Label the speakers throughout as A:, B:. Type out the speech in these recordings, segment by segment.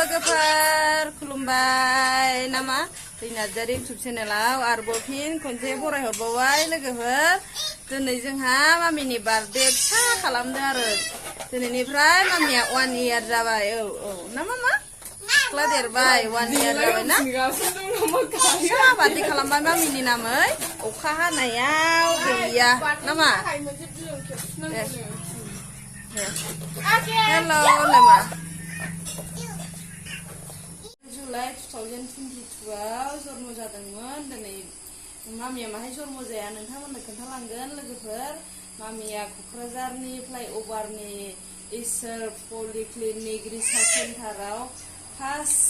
A: लोगोफोर खुलुमबाय नामा दैनार्जारि इउटुब चेनेलाव आरोबाव फिन खनसे बरायहरबावबाय लोगोफोर दिनै जोंहा मामिनि बार्थडे फिसा खालामदों आरो दिनैनिफ्राय मामिया 1 इयार जाबाय औ ना मामा सिख्ला देरबाय 1 इयार जाबाय ना फिसा बार्थडे खालामबाय मामिनि नामै अखा हानायाव गैया नामा हेलो लेमा जुलाइ 2022 आव जन्म जादोंमोन दिनै मामिया माहाय जन्म जाया नोंथांमोननो खोन्थालांगोन लोगोफोर मामिया क'क्राझारनि फ्लाइअभारनि इसोर पलिक्लिनिक रिसार्च सेन्टाराव फार्स्ट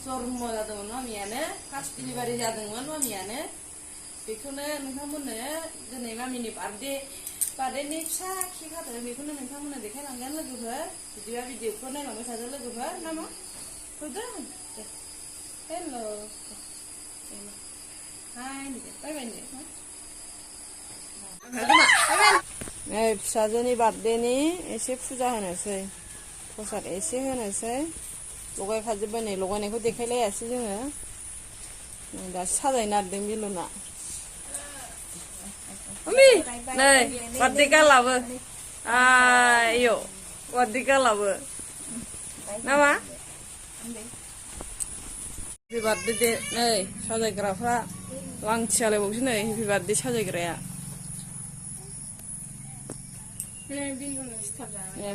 A: जन्म जादोंमोन मामियानो फार्स्ट डिलिभारि जादोंमोन मामियानो बेखौनो नोंथांमोननो दिनै मामिनि बार्थडेनि फिसा केक हादों बेखौनो नोंथांमोननो देखायलांगोन लोगोफोर बिदिबा भिडिअखौ नायलांबाय थादो लोगोफोर नामा होदो हेलो हाय बाय बाय नै फिसाजोनि बार्थडेनि एसे फुजा होनोसै प्रसाद एसे होनोसै लगायखाजोब्बाय नै लगायनायखौ देखायलायासै जोङो दासो साजायनो नागिरदों बिलुना मम्मी नै बार्थडे गालाबो आयौ बार्थडे गालाबो नामा हेपि बार्थडे नै साजायग्राफ्रा लांथियालायबावसै नै हेपि बार्थडे साजायग्राया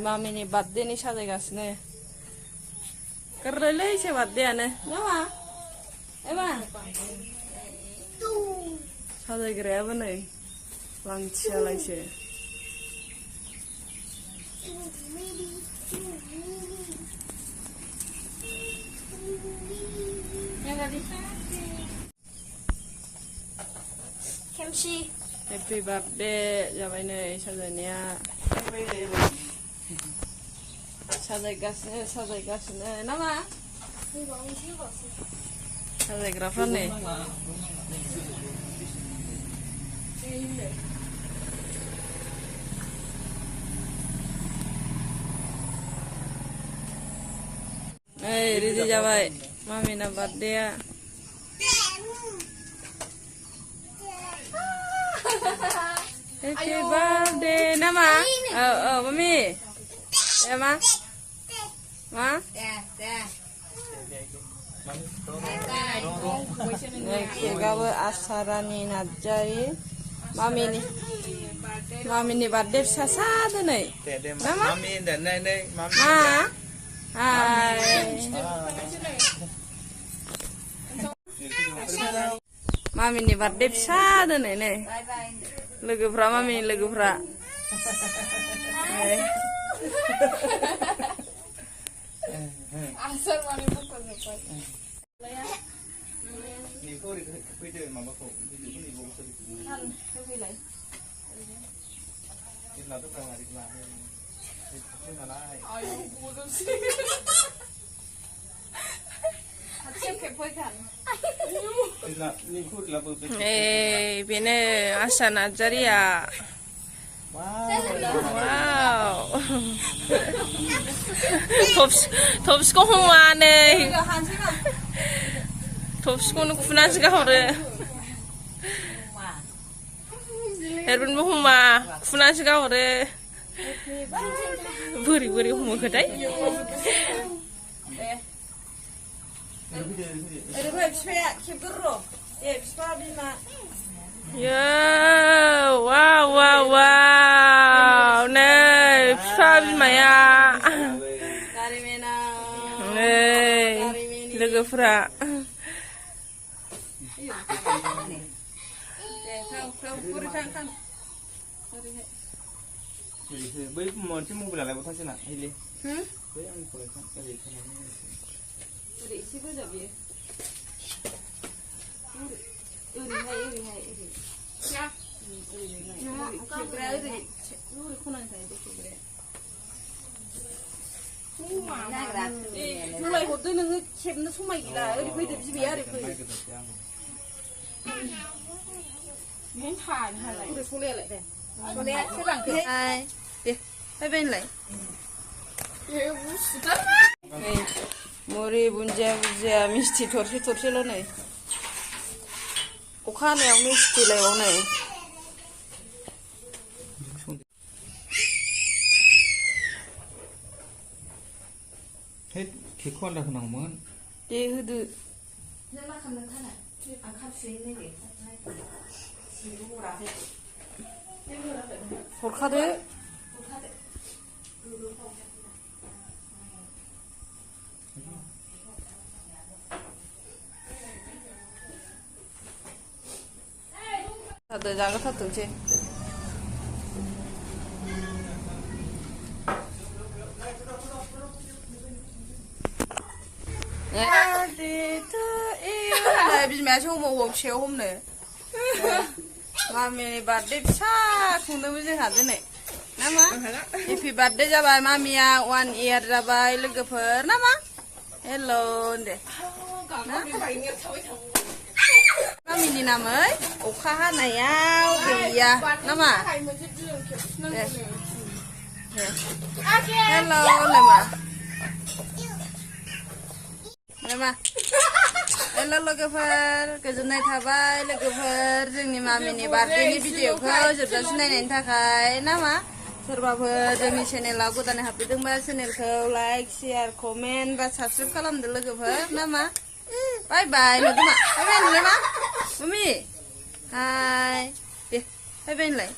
A: मामिनि बार्थडेनि साजायगासिनो गोरलैलै एसे बार्थडेयानो नामा एबा साजायग्रायाबो नै लांथियालायसो हेपि बार्थडे जाबाय नै साजायनाया साजायगासिनो नामा साजायग्राफ्रा नै नै रेडि जाबाय मामिना बार्थडेया हेपि बार्थडे नामा औ मामि मा केकआबो आसारानि नार्जारि मामिनि बार्थडे फिसासा दिनै नामा मामिनि बार्थडे फिसा दिनै नै लोगोफ्रा मामिनि लोगोफ्रा बेनो आसा नार्जारिया थबसिखौ हमा नै थबसिखौनो खुनासो गाहरो हेरबेनबो हमा खुनासो गाहरो बोरै हमोखोथाय बिफाया खेबगोर' दे बिफा बिमा वाव नै बिफा बिमाया नै लोगोफ्रा बै मोनसे मबाइलालाय बथासै ना बै आंनि फरायखां ओरै एसे गोजा बियो ओरैहाय खेबग्राया ओरै खनानिफ्राय खेबग्राया जुलाइ हरदो नोङो खेबनो समाय गैला ओरै फैदो बिमाया ओरै फै सलायालाय दे सलाया सोलांखो दे फैबाय होनलाय मुरि बुन्दिया बुजिया मिस्थि थरसे थरसेल' नै अखा हानायाव मिस्थि लायबाव नै
B: केकखौ आलदा होनांगौमोन
A: दे होदो नों मा खालामदों थाना आं खाबसेयै नैबे हरखादो थादो जाग्रोथारथोंसै बिमायासो हमाव फिसायाव हमनो मामिनि बार्थडे फिसा खुंदोंमोन जोंहा दिनै नामा हेपि बार्थडे जाबाय मामिया 1 इयार जाबाय लोगोफोर नामा हेल' दे मामिनि नामै अखा हानायाव गैया नामा दे हेल' नामा नामा हेल' लोगोफोर गोजोननाय थाबाय लोगोफोर जोंनि मामिनि बार्थडेनि भिडिअखौ जोबजासिम नायनायनि थाखाय नामा सोरबाफोर जोंनि चेनेलाव गोदानै हाबफैदोंबा चेनेलखौ लाइक शेयार कमेन्ट बा साबस्क्राइब खालामदो लोगोफोर नामा बाय बाय नुदो मा बाय बाय होनलाय मा मम्मी हाय दे बाय बाय होनलाय